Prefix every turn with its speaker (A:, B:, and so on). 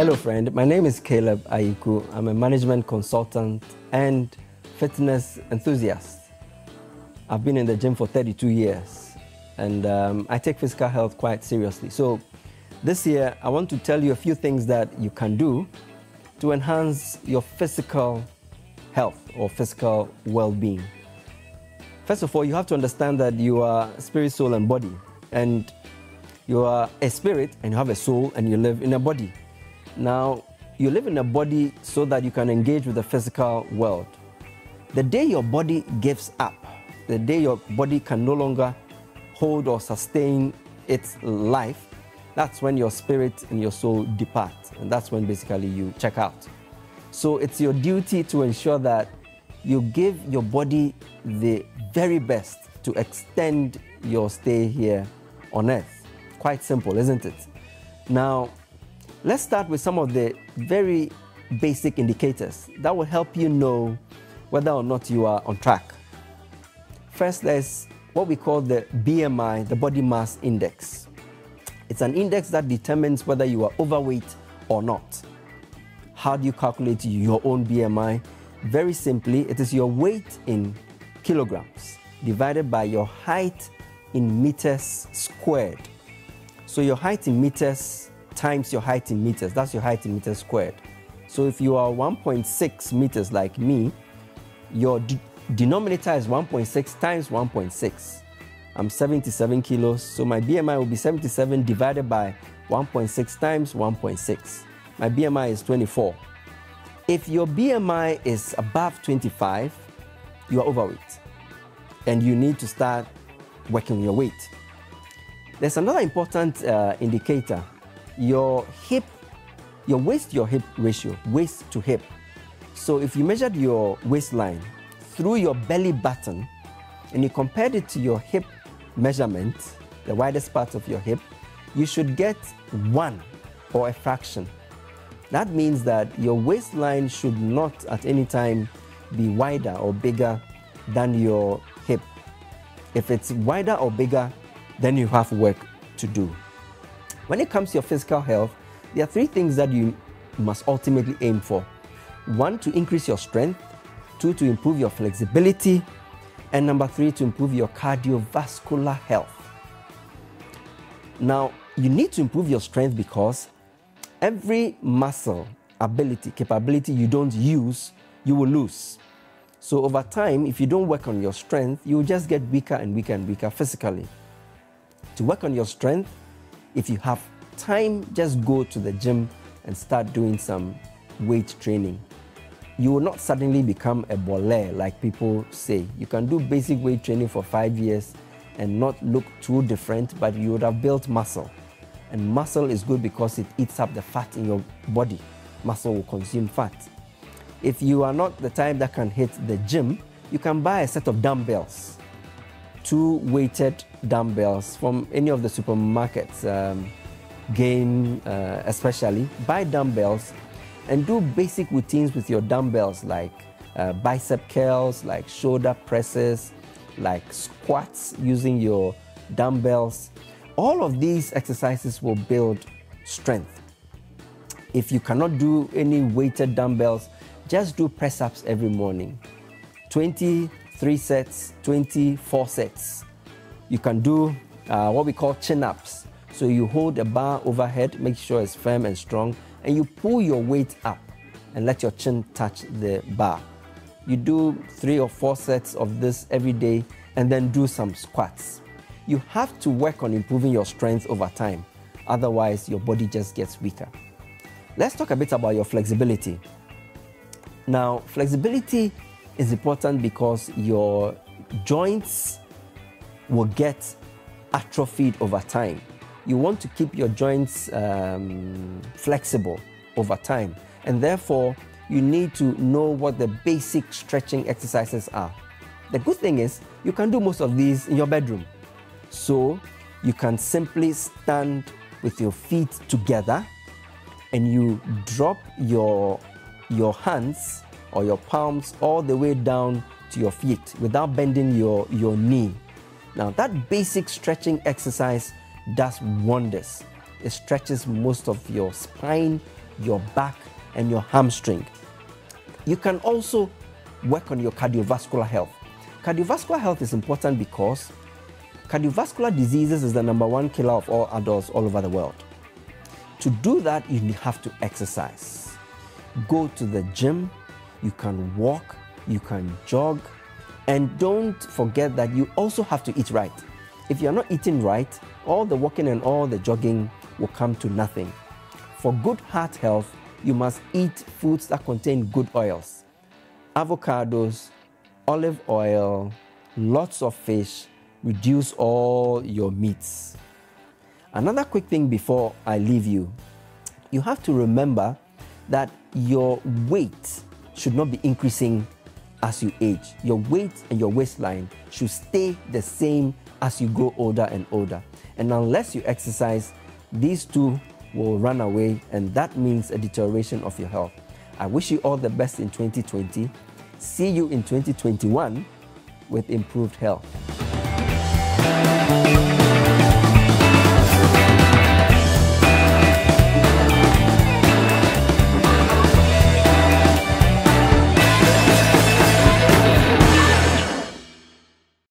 A: Hello friend, my name is Caleb Ayiku. I'm a management consultant and fitness enthusiast. I've been in the gym for 32 years and I take physical health quite seriously. So this year I want to tell you a few things that you can do to enhance your physical health or physical well-being. First of all, you have to understand that you are spirit, soul and body, and you are a spirit and you have a soul and you live in a body. Now, you live in a body so that you can engage with the physical world. The day your body gives up, the day your body can no longer hold or sustain its life, that's when your spirit and your soul depart. And that's when basically you check out. So it's your duty to ensure that you give your body the very best to extend your stay here on earth. Quite simple, isn't it? Now, let's start with some of the very basic indicators that will help you know whether or not you are on track. First, there's what we call the BMI, the body mass index. It's an index that determines whether you are overweight or not. How do you calculate your own BMI? Very simply, it is your weight in kilograms divided by your height in meters squared. So your height in meters times your height in meters, that's your height in meters squared. So if you are 1.6 meters like me, your denominator is 1.6 times 1.6. I'm 77 kilos, so my BMI will be 77 divided by 1.6 times 1.6. My BMI is 24. If your BMI is above 25, you are overweight and you need to start working on your weight. There's another important indicator. Your waist to your hip ratio, waist to hip. So if you measured your waistline through your belly button and you compared it to your hip measurement, the widest part of your hip, you should get 1 or a fraction. That means that your waistline should not at any time be wider or bigger than your hip. If it's wider or bigger, then you have work to do. When it comes to your physical health, there are 3 things that you must ultimately aim for. 1, to increase your strength. 2, to improve your flexibility. And number 3, to improve your cardiovascular health. Now, you need to improve your strength because every muscle, ability, capability you don't use, you will lose. So over time, if you don't work on your strength, you will just get weaker and weaker and weaker physically. To work on your strength, if you have time, just go to the gym and start doing some weight training. You will not suddenly become a bole like people say. You can do basic weight training for 5 years and not look too different, but you would have built muscle. And muscle is good because it eats up the fat in your body. Muscle will consume fat. If you are not the type that can hit the gym, you can buy a set of dumbbells. 2 weighted dumbbells from any of the supermarkets, Game especially. Buy dumbbells and do basic routines with your dumbbells like bicep curls, like shoulder presses, like squats using your dumbbells. All of these exercises will build strength. If you cannot do any weighted dumbbells, just do press-ups every morning. 23 sets, 24 sets. You can do what we call chin-ups. So you hold a bar overhead, make sure it's firm and strong, and you pull your weight up and let your chin touch the bar. You do 3 or 4 sets of this every day and then do some squats. You have to work on improving your strength over time. Otherwise, your body just gets weaker. Let's talk a bit about your flexibility. Now, flexibility is important because your joints will get atrophied over time. You want to keep your joints flexible over time, and therefore you need to know what the basic stretching exercises are. The good thing is you can do most of these in your bedroom. So you can simply stand with your feet together and you drop your hands or your palms all the way down to your feet without bending your knee. Now that basic stretching exercise does wonders. It stretches most of your spine, your back, and your hamstring. You can also work on your cardiovascular health. Cardiovascular health is important because cardiovascular diseases is the #1 killer of all adults all over the world. To do that, you have to exercise. Go to the gym, you can walk, you can jog, and don't forget that you also have to eat right. If you're not eating right, all the walking and all the jogging will come to nothing. For good heart health, you must eat foods that contain good oils. Avocados, olive oil, lots of fish, reduce all your meats. Another quick thing before I leave you, you have to remember that your weight should not be increasing as you age. Your weight and your waistline should stay the same as you grow older and older. And unless you exercise, these two will run away, and that means a deterioration of your health. I wish you all the best in 2020. See you in 2021 with improved health.